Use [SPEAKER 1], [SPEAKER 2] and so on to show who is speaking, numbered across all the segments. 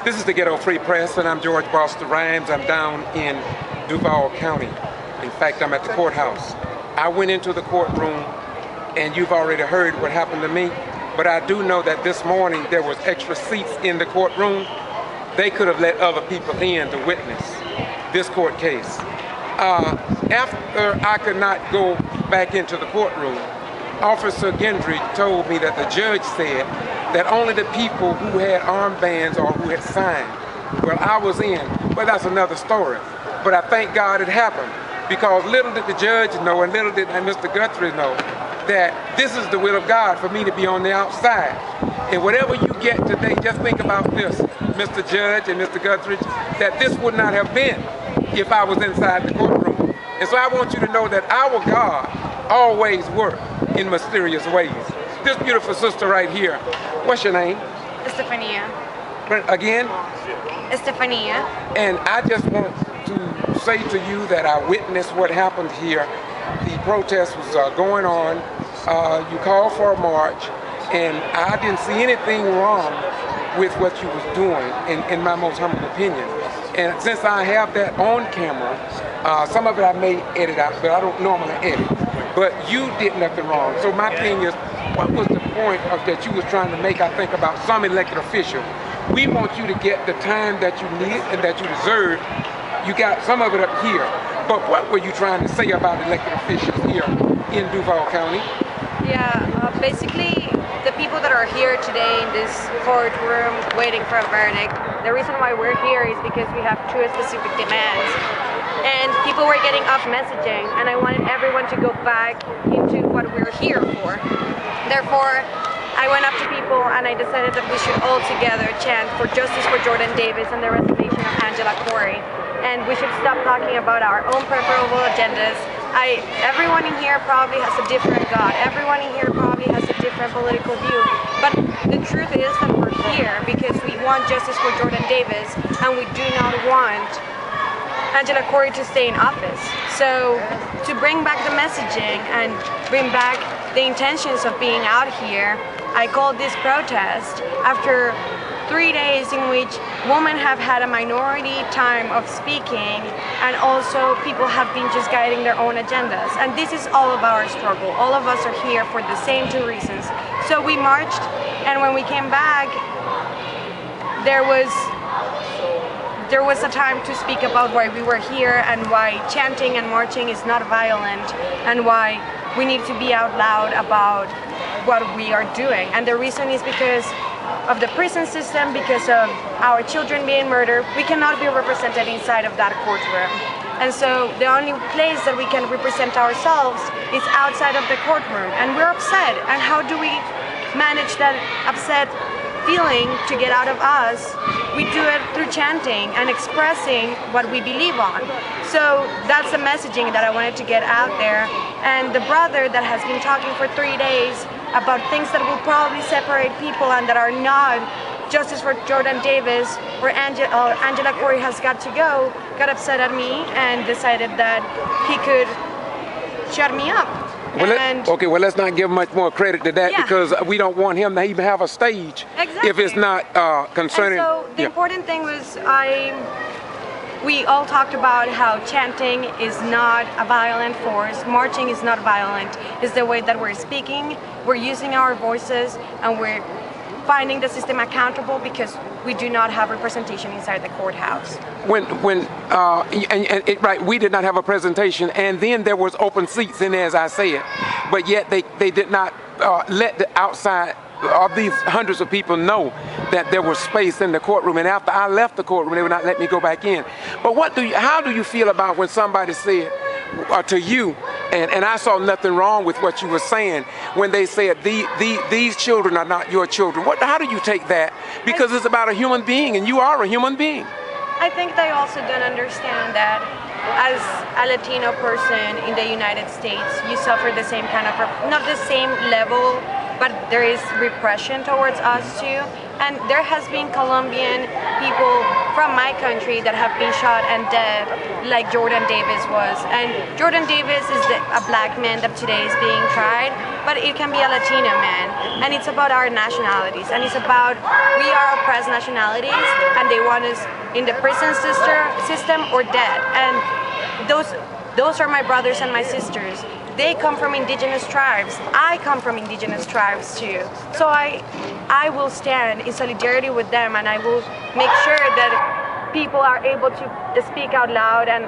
[SPEAKER 1] This is the Ghetto Free Press, and I'm George Boston Rhymes. I'm down in Duval County. In fact, I'm at the courthouse. I went into the courtroom, and you've already heard what happened to me, but I do know that this morning there was extra seats in the courtroom. They could have let other people in to witness this court case. After I could not go back into the courtroom, Officer Gendry told me that the judge said that only the people who had armbands or who had signed. Well, I was in, but that's another story. But I thank God it happened, because little did the judge know and little did Mr. Guthrie know that this is the will of God for me to be on the outside. And whatever you get today, just think about this, Mr. Judge and Mr. Guthrie, that this would not have been if I was inside the courtroom. And so I want you to know that our God always works in mysterious ways. This beautiful sister right here, what's your name?
[SPEAKER 2] Estefania.
[SPEAKER 1] Again?
[SPEAKER 2] Estefania.
[SPEAKER 1] And I just want to say to you that I witnessed what happened here. The protest was going on. You called for a march, and I didn't see anything wrong with what you was doing, in my most humble opinion. And since I have that on camera, some of it I may edit out, but I don't normally edit. But you did nothing wrong. So my thing is, what was the point of that you was trying to make, I think, about some elected official? We want you to get the time that you need and that you deserve. You got some of it up here. But what were you trying to say about elected officials here in Duval County?
[SPEAKER 2] Yeah, basically, the people that are here today in this courtroom waiting for a verdict, the reason why we're here is because we have two specific demands. And people were getting off messaging, and I wanted everyone to go back into what we're here for. Therefore, I went up to people and I decided that we should all together chant for justice for Jordan Davis and the resignation of Angela Corey. And we should stop talking about our own preferable agendas. Everyone in here probably has a different God. Everyone in here probably has a different political view. But the truth is that we're here because we want justice for Jordan Davis, and we do not want Angela Corey to stay in office. So to bring back the messaging and bring back the intentions of being out here, I called this protest after 3 days in which women have had a minority time of speaking, and also people have been just guiding their own agendas. And this is all of our struggle. All of us are here for the same two reasons. So we marched, and when we came back, there was a time to speak about why we were here and why chanting and marching is not violent, and why we need to be out loud about what we are doing. And the reason is because of the prison system, because of our children being murdered. We cannot be represented inside of that courtroom. And so the only place that we can represent ourselves is outside of the courtroom. And we're upset. And how do we manage that upset feeling to get out of us? We do it through chanting and expressing what we believe on. So that's the messaging that I wanted to get out there. And the brother that has been talking for 3 days about things that will probably separate people and that are not justice for Jordan Davis, where Angela Corey has got to go, got upset at me and decided that he could shut me up.
[SPEAKER 1] Well, let's not give much more credit to that, because we don't want him to even have a stage if it's not concerning.
[SPEAKER 2] And so the important thing was we all talked about how chanting is not a violent force, marching is not violent, it's the way that we're speaking, we're using our voices, and we're finding the system accountable because we do not have representation inside the courthouse.
[SPEAKER 1] Right, we did not have a presentation, and then there was open seats in there, as I said, but yet they did not let the outside of these hundreds of people know that there was space in the courtroom. And after I left the courtroom, they would not let me go back in. But how do you feel about when somebody said to you, and I saw nothing wrong with what you were saying, when they said these children are not your children? How do you take that? Because it's about a human being, and you are a human being.
[SPEAKER 2] I think they also don't understand that as a Latino person in the United States, you suffer the same kind of, not the same level but there is repression towards us too. And there has been Colombian people from my country that have been shot and dead, like Jordan Davis was. And Jordan Davis is a black man that today is being tried, but it can be a Latino man. And it's about our nationalities, and it's about we are oppressed nationalities, and they want us in the prison system or dead. And those are my brothers and my sisters. They come from indigenous tribes. I come from indigenous tribes too. So I will stand in solidarity with them, and I will make sure that people are able to speak out loud and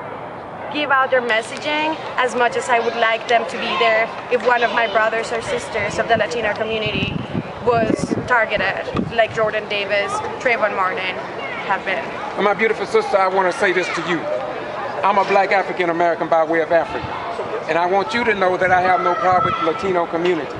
[SPEAKER 2] give out their messaging as much as I would like them to be there if one of my brothers or sisters of the Latino community was targeted, like Jordan Davis, Trayvon Martin have been.
[SPEAKER 1] My beautiful sister, I want to say this to you. I'm a black African American by way of Africa. And I want you to know that I have no problem with the Latino communities.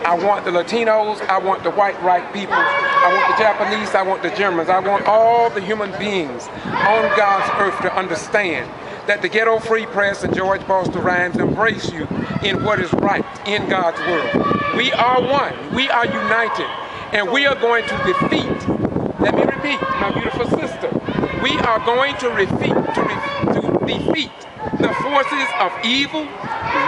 [SPEAKER 1] I want the Latinos, I want the white people, I want the Japanese, I want the Germans, I want all the human beings on God's earth to understand that the Ghetto Free Press and George Boston Rhymes embrace you in what is right in God's world. We are one, we are united, and we are going to defeat, let me repeat, my beautiful sister, we are going to defeat the forces of evil,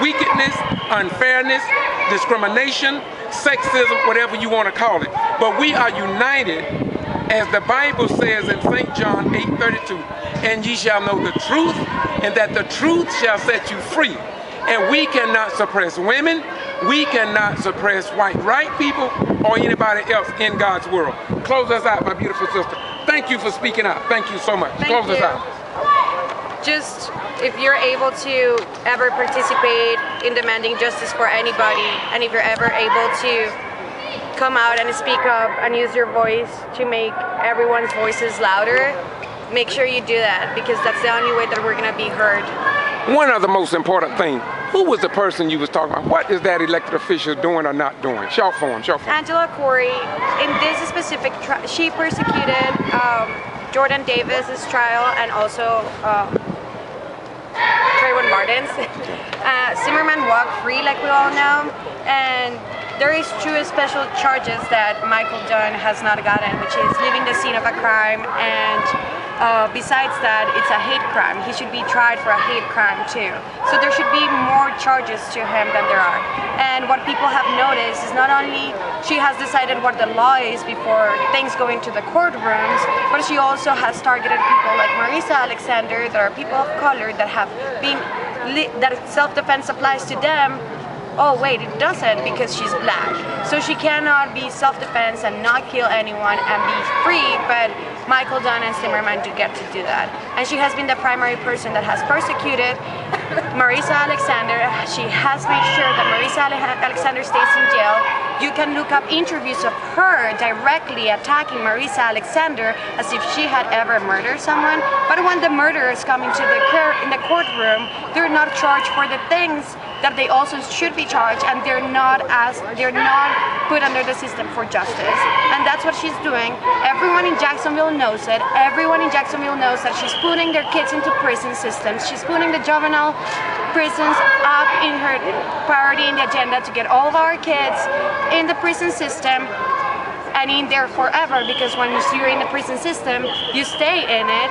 [SPEAKER 1] wickedness, unfairness, discrimination, sexism, whatever you want to call it. But we are united, as the Bible says in St. John 8:32, and ye shall know the truth, and that the truth shall set you free. And we cannot suppress women, we cannot suppress white people, or anybody else in God's world. Close us out, my beautiful sister. Thank you for speaking out. Thank you so much. Close us out.
[SPEAKER 2] Just if you're able to ever participate in demanding justice for anybody, and if you're ever able to come out and speak up and use your voice to make everyone's voices louder, make sure you do that, because that's the only way that we're going to be heard.
[SPEAKER 1] One other most important thing, who was the person you was talking about? What is that elected official doing or not doing? Short form.
[SPEAKER 2] Angela Corey, in this specific she persecuted Jordan Davis's trial and also Trayvon Martin's. Zimmerman walked free, like we all know, and there is two special charges that Michael Dunn has not gotten, which is leaving the scene of a crime, and besides that, it's a hate crime. He should be tried for a hate crime too. So there should be more charges to him than there are. And what people have noticed is not only she has decided what the law is before things go into the courtrooms, but she also has targeted people like Marisa Alexander, that are people of color that have been, that self-defense applies to them. Oh wait, it doesn't, because she's black. So she cannot be self-defense and not kill anyone and be free, but Michael Dunn and Zimmerman do get to do that. And she has been the primary person that has persecuted Marisa Alexander. She has made sure that Marisa Alexander stays in jail. You can look up interviews of her directly attacking Marisa Alexander as if she had ever murdered someone. But when the murderers come into in the courtroom, they're not charged for the things that they also should be charged, and they're not put under the system for justice. And that's what she's doing. Everyone in Jacksonville knows it. Everyone in Jacksonville knows that she's putting their kids into prison systems. She's putting the juvenile prisons up in her priority in the agenda to get all of our kids in the prison system and in there forever, because when you're in the prison system, you stay in it.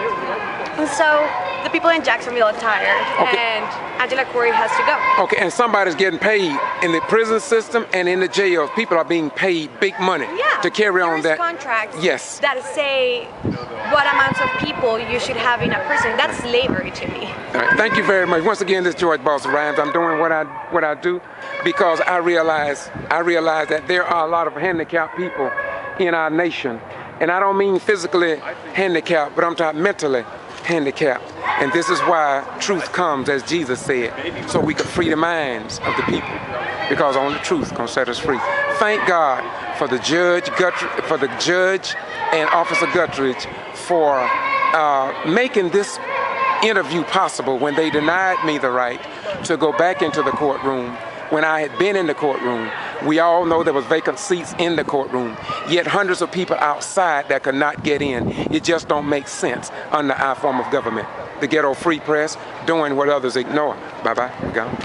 [SPEAKER 2] And so the people in Jacksonville are tired, and Angela Corey has to go. Okay,
[SPEAKER 1] and somebody's getting paid in the prison system and in the jails. People are being paid big money to carry on that.
[SPEAKER 2] Contracts
[SPEAKER 1] that
[SPEAKER 2] say what amounts of people you should have in a prison. That's slavery to me.
[SPEAKER 1] All right, thank you very much. Once again, this is George Boston Rhymes. I'm doing what I do because I realize that there are a lot of handicapped people in our nation, and I don't mean physically handicapped, but I'm talking mentally handicapped. And this is why truth comes, as Jesus said, so we can free the minds of the people, because only truth can set us free. Thank God for the judge and Officer Guttridge for making this interview possible when they denied me the right to go back into the courtroom when I had been in the courtroom. We all know there was vacant seats in the courtroom, yet hundreds of people outside that could not get in. It just don't make sense under our form of government. The Ghetto Free Press doing what others ignore. Bye-bye, we're gone.